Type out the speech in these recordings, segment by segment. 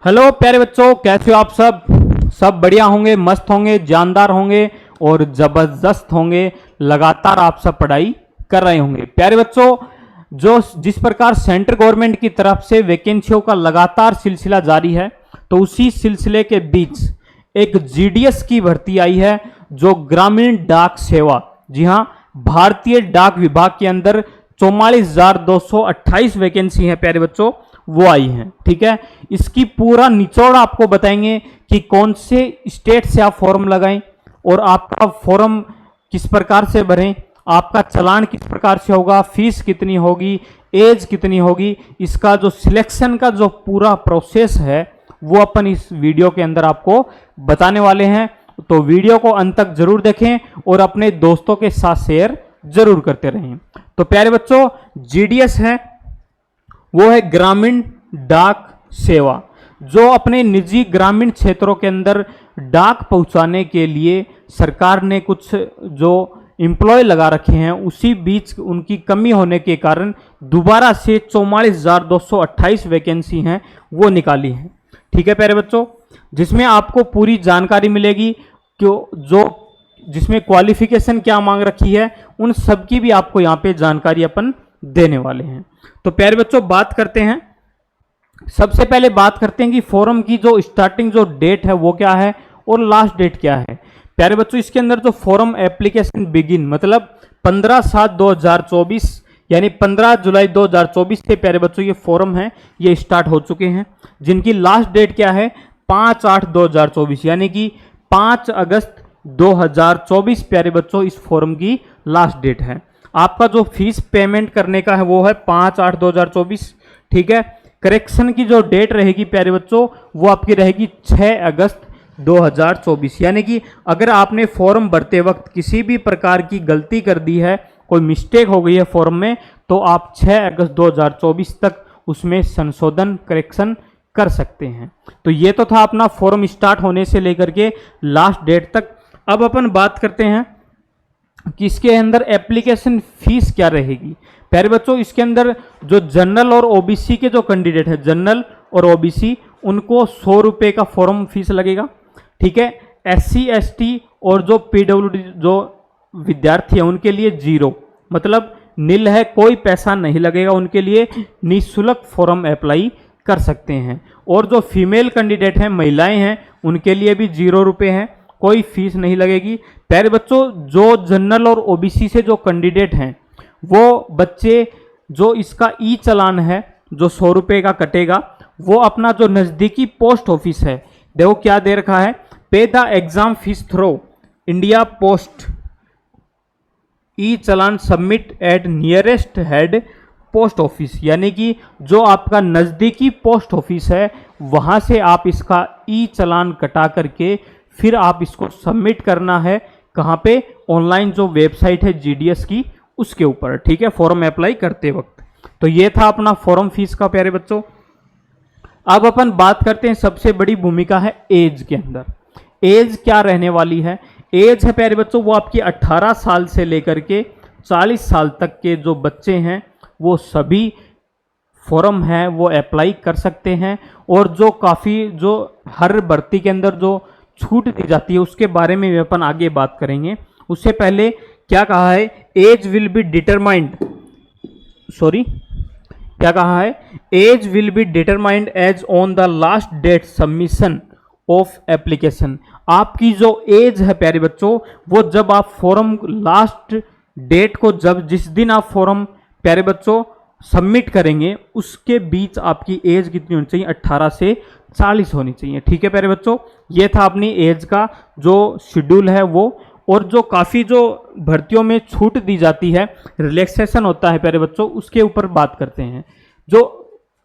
Hello प्यारे बच्चों, कैसे हो आप सब बढ़िया होंगे, मस्त होंगे, जानदार होंगे और जबरदस्त होंगे। लगातार आप सब पढ़ाई कर रहे होंगे। प्यारे बच्चों, जिस प्रकार सेंट्रल गवर्नमेंट की तरफ से वैकेंसियों का लगातार सिलसिला जारी है, तो उसी सिलसिले के बीच एक जीडीएस की भर्ती आई है, जो ग्रामीण डाक सेवा, जी हाँ, भारतीय डाक विभाग के अंदर 44,228 वैकेंसी है प्यारे बच्चों, वो आई हैं। ठीक है, इसकी पूरा निचोड़ आपको बताएंगे कि कौन से स्टेट से आप फॉर्म लगाएं और आपका फॉर्म किस प्रकार से भरें, आपका चालान किस प्रकार से होगा, फीस कितनी होगी, एज कितनी होगी, इसका जो सिलेक्शन का जो पूरा प्रोसेस है वो अपन इस वीडियो के अंदर आपको बताने वाले हैं। तो वीडियो को अंत तक जरूर देखें और अपने दोस्तों के साथ शेयर जरूर करते रहें। तो प्यारे बच्चों, जीडीएस है वो है ग्रामीण डाक सेवा, जो अपने निजी ग्रामीण क्षेत्रों के अंदर डाक पहुंचाने के लिए सरकार ने कुछ जो एम्प्लॉय लगा रखे हैं, उसी बीच उनकी कमी होने के कारण दोबारा से 44,228 वैकेंसी हैं वो निकाली है। ठीक है प्यारे बच्चों, जिसमें आपको पूरी जानकारी मिलेगी कि जिसमें क्वालिफिकेशन क्या मांग रखी है, उन सब की भी आपको यहाँ पे जानकारी अपन देने वाले हैं। तो प्यारे बच्चों, बात करते हैं, सबसे पहले बात करते हैं कि फॉर्म की जो स्टार्टिंग जो डेट है वो क्या है और लास्ट डेट क्या है। प्यारे बच्चों, इसके अंदर जो फॉर्म एप्लीकेशन बिगिन मतलब 15/7/2024 यानी 15 जुलाई 2024 से प्यारे बच्चों ये फॉर्म है ये स्टार्ट हो चुके हैं, जिनकी लास्ट डेट क्या है 5/8/2024 यानी कि 5 अगस्त 2024 प्यारे बच्चों इस फॉर्म की लास्ट डेट है। आपका जो फीस पेमेंट करने का है वो है 5/8/2024। ठीक है, करेक्शन की जो डेट रहेगी प्यारे बच्चों वो आपकी रहेगी 6 अगस्त 2024 यानी कि अगर आपने फॉर्म भरते वक्त किसी भी प्रकार की गलती कर दी है, कोई मिस्टेक हो गई है फॉर्म में, तो आप 6 अगस्त 2024 तक उसमें संशोधन करेक्शन कर सकते हैं। तो ये तो था अपना फॉर्म स्टार्ट होने से लेकर के लास्ट डेट तक। अब अपन बात करते हैं कि इसके अंदर एप्लीकेशन फीस क्या रहेगी। प्यारे बच्चों, इसके अंदर जो जनरल और ओबीसी के जो कैंडिडेट हैं, जनरल और ओबीसी, उनको 100 रुपये का फॉर्म फीस लगेगा। ठीक है, एससी एसटी और जो पीडब्ल्यूडी जो विद्यार्थी हैं उनके लिए 0 मतलब नील है, कोई पैसा नहीं लगेगा, उनके लिए निःशुल्क फॉर्म अप्लाई कर सकते हैं। और जो फीमेल कैंडिडेट हैं, महिलाएं हैं, उनके लिए भी 0 रुपये हैं, कोई फीस नहीं लगेगी। प्यारे बच्चों, जो जनरल और ओबीसी से जो कैंडिडेट हैं वो बच्चे जो इसका ई चालान है जो 100 रुपये का कटेगा, वो अपना जो नज़दीकी पोस्ट ऑफिस है, देखो क्या दे रखा है, pay the exam fees through India Post e challan submit at nearest head post office, यानी कि जो आपका नज़दीकी पोस्ट ऑफिस है वहाँ से आप इसका ई चालान कटा करके फिर आप इसको सबमिट करना है। कहाँ पे? ऑनलाइन जो वेबसाइट है जीडीएस की, उसके ऊपर। ठीक है, फॉर्म अप्लाई करते वक्त। तो ये था अपना फॉर्म फीस का प्यारे बच्चों। अब अपन बात करते हैं, सबसे बड़ी भूमिका है एज के अंदर। एज क्या रहने वाली है? एज है प्यारे बच्चों वो आपकी 18 साल से लेकर के 40 साल तक के जो बच्चे हैं वो सभी फॉर्म है वो अप्लाई कर सकते हैं। और जो काफ़ी जो हर भर्ती के अंदर जो छूट दी जाती है उसके बारे में भी अपन आगे बात करेंगे। उससे पहले क्या कहा है, एज विल बी डिटरमाइंड, क्या कहा है, age will be determined as on the last date submission of application. आपकी जो एज है प्यारे बच्चों वो जब आप फॉर्म लास्ट डेट को जिस दिन आप फॉर्म प्यारे बच्चों सबमिट करेंगे उसके बीच आपकी एज कितनी होनी चाहिए, 18 से 40 होनी चाहिए। ठीक है प्यारे बच्चों, ये था अपनी एज का जो शेड्यूल है वो। और जो काफ़ी जो भर्तियों में छूट दी जाती है, रिलैक्सेशन होता है प्यारे बच्चों, उसके ऊपर बात करते हैं। जो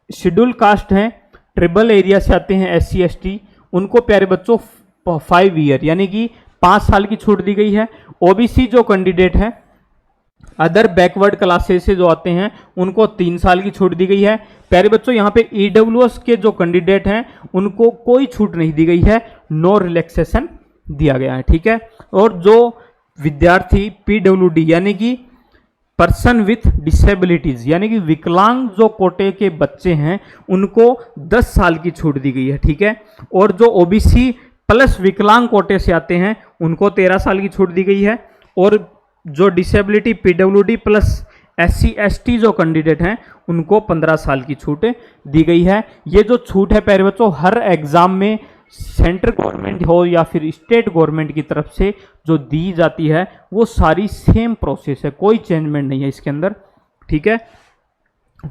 शेड्यूल कास्ट हैं, ट्रिबल एरिया से आते हैं, एससी एसटी, उनको प्यारे बच्चों 5 ईयर यानी कि 5 साल की छूट दी गई है। ओबीसी जो कैंडिडेट है, अदर बैकवर्ड क्लासेस से जो आते हैं, उनको 3 साल की छूट दी गई है। प्यारे बच्चों, यहाँ पे ईडब्ल्यूएस के जो कैंडिडेट हैं उनको कोई छूट नहीं दी गई है, नो रिलैक्सेशन दिया गया है। ठीक है, और जो विद्यार्थी पीडब्ल्यूडी यानी कि पर्सन विथ डिसेबिलिटीज यानी कि विकलांग जो कोटे के बच्चे हैं उनको 10 साल की छूट दी गई है, ठीक है। और जो ओबीसी प्लस विकलांग कोटे से आते हैं उनको 13 साल की छूट दी गई है। और जो disability PWD plus SC ST जो कैंडिडेट हैं उनको 15 साल की छूट दी गई है। ये जो छूट है प्यारे बच्चों हर एग्जाम में सेंट्रल गवर्नमेंट हो या फिर स्टेट गवर्नमेंट की तरफ से जो दी जाती है वो सारी सेम प्रोसेस है, कोई चेंजमेंट नहीं है इसके अंदर, ठीक है।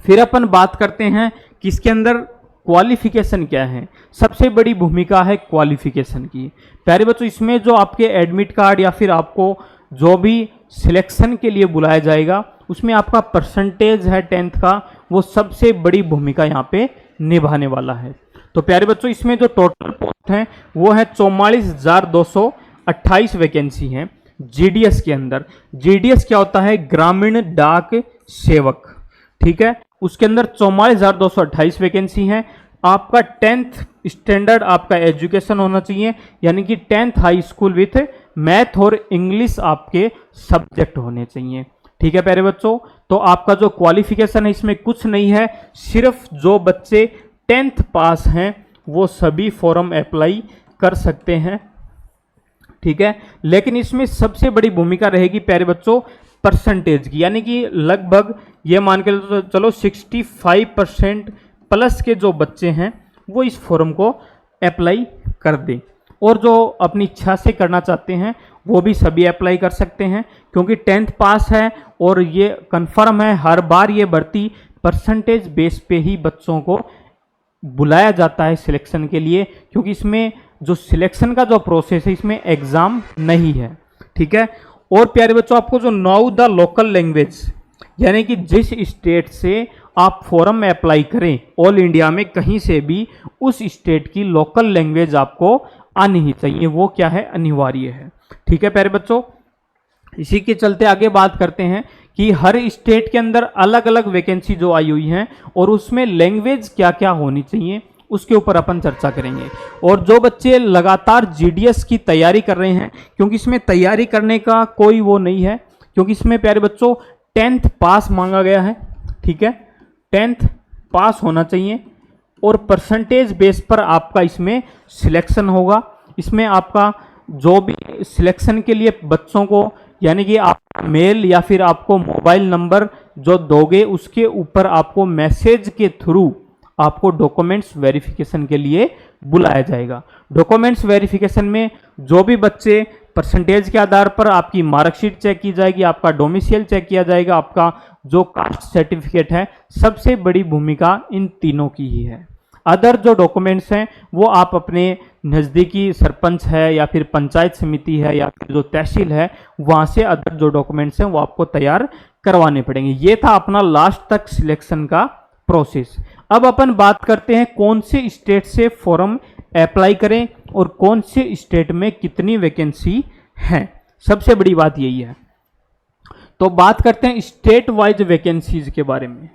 फिर अपन बात करते हैं कि इसके अंदर क्वालिफिकेशन क्या है। सबसे बड़ी भूमिका है क्वालिफिकेशन की प्यारे बच्चों। इसमें जो आपके एडमिट कार्ड या फिर आपको जो भी सिलेक्शन के लिए बुलाया जाएगा उसमें आपका परसेंटेज है 10th का, वो सबसे बड़ी भूमिका यहाँ पे निभाने वाला है। तो प्यारे बच्चों इसमें जो टोटल पोस्ट हैं वो है 44,228 वैकेंसी हैं जीडीएस के अंदर। जीडीएस क्या होता है? ग्रामीण डाक सेवक, ठीक है। उसके अंदर 44,228 वैकेंसी हैं। आपका 10th स्टैंडर्ड आपका एजुकेशन होना चाहिए, यानी कि 10th high school with math और इंग्लिश आपके सब्जेक्ट होने चाहिए, ठीक है प्यारे बच्चों। तो आपका जो क्वालिफिकेशन है इसमें कुछ नहीं है, सिर्फ जो बच्चे 10th पास हैं वो सभी फॉर्म अप्लाई कर सकते हैं, ठीक है। लेकिन इसमें सबसे बड़ी भूमिका रहेगी प्यारे बच्चों परसेंटेज की, यानी कि लगभग ये मान के चलो 65% प्लस के जो बच्चे हैं वो इस फॉर्म को अप्लाई कर दें। और जो अपनी इच्छा से करना चाहते हैं वो भी सभी अप्लाई कर सकते हैं, क्योंकि 10th पास है और ये कंफर्म है हर बार ये भर्ती परसेंटेज बेस पे ही बच्चों को बुलाया जाता है सिलेक्शन के लिए, क्योंकि इसमें जो सिलेक्शन का जो प्रोसेस है इसमें एग्जाम नहीं है, ठीक है। और प्यारे बच्चों आपको जो नाउ द लोकल लैंग्वेज, यानी कि जिस स्टेट से आप फॉर्म में अप्लाई करें ऑल इंडिया में कहीं से भी, उस स्टेट की लोकल लैंग्वेज आपको आनी ही चाहिए, वो क्या है? अनिवार्य है, ठीक है प्यारे बच्चों। इसी के चलते आगे बात करते हैं कि हर स्टेट के अंदर अलग अलग वैकेंसी जो आई हुई हैं और उसमें लैंग्वेज क्या क्या होनी चाहिए उसके ऊपर अपन चर्चा करेंगे। और जो बच्चे लगातार जीडीएस की तैयारी कर रहे हैं, क्योंकि इसमें तैयारी करने का कोई वो नहीं है, क्योंकि इसमें प्यारे बच्चों 10th पास मांगा गया है, ठीक है। 10th पास होना चाहिए और परसेंटेज बेस पर आपका इसमें सिलेक्शन होगा। इसमें आपका जो भी सिलेक्शन के लिए बच्चों को, यानी कि आप मेल या फिर आपको मोबाइल नंबर जो दोगे उसके ऊपर आपको मैसेज के थ्रू आपको डॉक्यूमेंट्स वेरिफिकेशन के लिए बुलाया जाएगा। डॉक्यूमेंट्स वेरिफिकेशन में जो भी बच्चे परसेंटेज के आधार पर आपकी मार्कशीट चेक की जाएगी, आपका डोमिसाइल चेक किया जाएगा, आपका जो कास्ट सर्टिफिकेट है, सबसे बड़ी भूमिका इन तीनों की ही है। अदर जो डॉक्यूमेंट्स हैं वो आप अपने नज़दीकी सरपंच है या फिर पंचायत समिति है या फिर जो तहसील है वहाँ से अदर जो डॉक्यूमेंट्स हैं वो आपको तैयार करवाने पड़ेंगे। ये था अपना लास्ट तक सिलेक्शन का प्रोसेस। अब अपन बात करते हैं कौन से स्टेट से फॉर्म अप्लाई करें और कौन से स्टेट में कितनी वैकेंसी है। सबसे बड़ी बात यही है। तो बात करते हैं स्टेट वाइज वैकेंसीज के बारे में,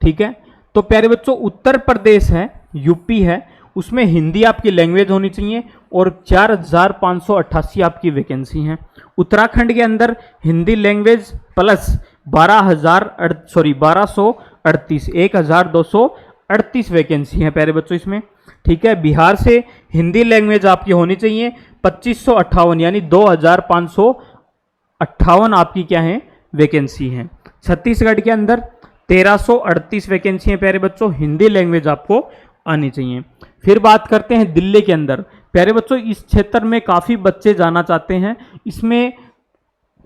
ठीक है। तो प्यारे बच्चों उत्तर प्रदेश है, यूपी है, उसमें हिंदी आपकी लैंग्वेज होनी चाहिए और 4,588 आपकी वैकेंसी हैं। उत्तराखंड के अंदर हिंदी लैंग्वेज प्लस 1,238 वैकेंसी हैं प्यारे बच्चों इसमें, ठीक है। बिहार से हिंदी लैंग्वेज आपकी होनी चाहिए 2,558 यानी 2,558 आपकी क्या है? वैकेंसी हैं। छत्तीसगढ़ के अंदर 1,338 वैकेंसी हैं प्यारे बच्चों, हिंदी लैंग्वेज आपको आनी चाहिए। फिर बात करते हैं दिल्ली के अंदर। प्यारे बच्चों इस क्षेत्र में काफ़ी बच्चे जाना चाहते हैं, इसमें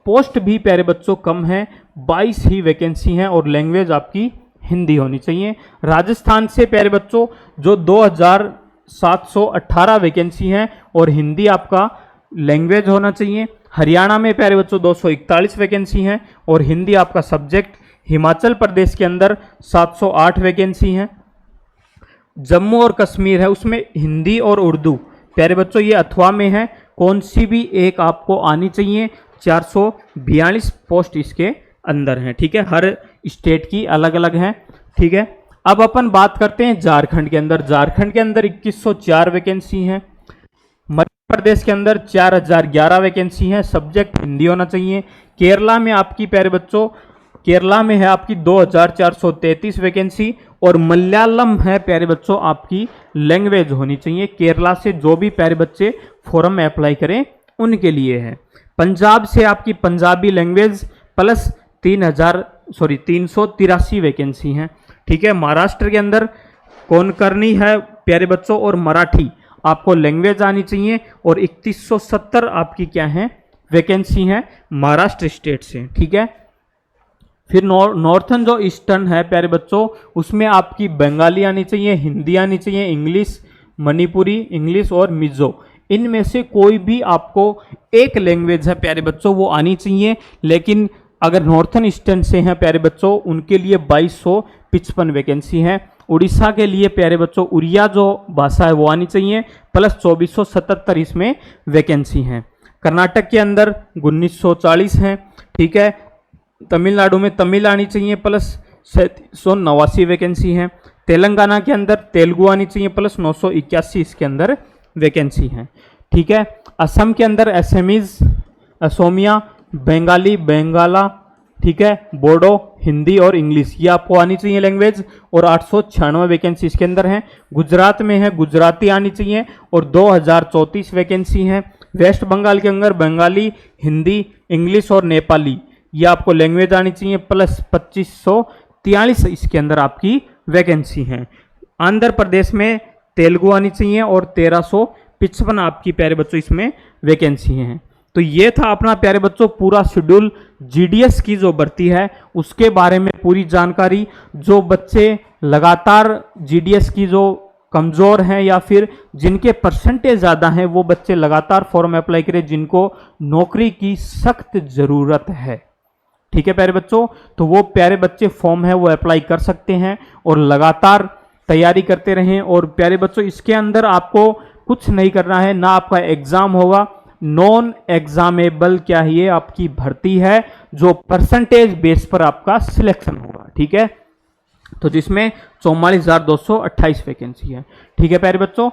पोस्ट भी प्यारे बच्चों कम है, 22 ही वैकेंसी हैं और लैंग्वेज आपकी हिंदी होनी चाहिए। राजस्थान से प्यारे बच्चों जो 2,718 वैकेंसी हैं और हिंदी आपका लैंग्वेज होना चाहिए। हरियाणा में प्यारे बच्चों 241 वैकेंसी हैं और हिंदी आपका सब्जेक्ट। हिमाचल प्रदेश के अंदर 708 वैकेंसी हैं। जम्मू और कश्मीर है, उसमें हिंदी और उर्दू प्यारे बच्चों ये अथवा में है, कौन सी भी एक आपको आनी चाहिए। 442 पोस्ट इसके अंदर हैं, ठीक है। हर स्टेट की अलग अलग हैं, ठीक है। अब अपन बात करते हैं झारखंड के अंदर। झारखंड के अंदर 2,104 वैकेंसी हैं। मध्य प्रदेश के अंदर 4,011 वैकेंसी हैं, सब्जेक्ट हिंदी होना चाहिए। केरला में आपकी प्यारे बच्चों केरला में है आपकी 2433 वैकेंसी, और मलयालम है प्यारे बच्चों आपकी लैंग्वेज होनी चाहिए। केरला से जो भी प्यारे बच्चे फॉर्म में अप्लाई करें उनके लिए है। पंजाब से आपकी पंजाबी लैंग्वेज प्लस 383 वैकेंसी हैं, ठीक है। महाराष्ट्र के अंदर कोंकणी है प्यारे बच्चों, और मराठी आपको लैंग्वेज आनी चाहिए, और 3170 आपकी क्या है वैकेंसी है महाराष्ट्र स्टेट से, ठीक है। फिर नॉर्थन जो ईस्टर्न है प्यारे बच्चों, उसमें आपकी बंगाली आनी चाहिए, हिंदी आनी चाहिए, इंग्लिश, मणिपुरी इंग्लिश और मिजो, इनमें से कोई भी आपको एक लैंग्वेज है प्यारे बच्चों वो आनी चाहिए। लेकिन अगर नॉर्थन ईस्टर्न से हैं प्यारे बच्चों, उनके लिए 2255 वैकेंसी है। उड़ीसा के लिए प्यारे बच्चों उड़िया जो भाषा है वो आनी चाहिए, प्लस 2477 इसमें वैकेंसी है। कर्नाटक के अंदर 1940 हैं, ठीक है। तमिलनाडु में तमिल आनी चाहिए, प्लस 789 वैकेंसी है। तेलंगाना के अंदर तेलुगु आनी चाहिए, प्लस 981 इसके अंदर वैकेंसी है, ठीक है। असम के अंदर असमीज, असोमिया, बंगाली, बंगाला, ठीक है, बोडो, हिंदी और इंग्लिश ये आपको आनी चाहिए लैंग्वेज, और 896 वैकेंसी इसके अंदर है। गुजरात में है गुजराती आनी चाहिए, और 2034 वैकेंसी है। वेस्ट बंगाल के अंदर बंगाली, हिंदी, इंग्लिश और नेपाली ये आपको लैंग्वेज आनी चाहिए, प्लस 2543 इसके अंदर आपकी वैकेंसी है। आंध्र प्रदेश में तेलुगु आनी चाहिए, और 1355 आपकी प्यारे बच्चों इसमें वैकेंसी हैं। तो ये था अपना प्यारे बच्चों पूरा शेड्यूल जीडीएस की जो भर्ती है उसके बारे में पूरी जानकारी। जो बच्चे लगातार जीडीएस की जो कमज़ोर हैं या फिर जिनके परसेंटेज ज़्यादा हैं वो बच्चे लगातार फॉर्म अप्लाई करें, जिनको नौकरी की सख्त ज़रूरत है, ठीक है प्यारे बच्चों। तो वो प्यारे बच्चे फॉर्म है वो अप्लाई कर सकते हैं और लगातार तैयारी करते रहें। और प्यारे बच्चों इसके अंदर आपको कुछ नहीं करना है, ना आपका एग्जाम होगा, नॉन एग्जामेबल क्या है ये आपकी भर्ती है जो परसेंटेज बेस पर आपका सिलेक्शन होगा, ठीक है। तो जिसमें 44,228 वैकेंसी है, ठीक है प्यारे बच्चों।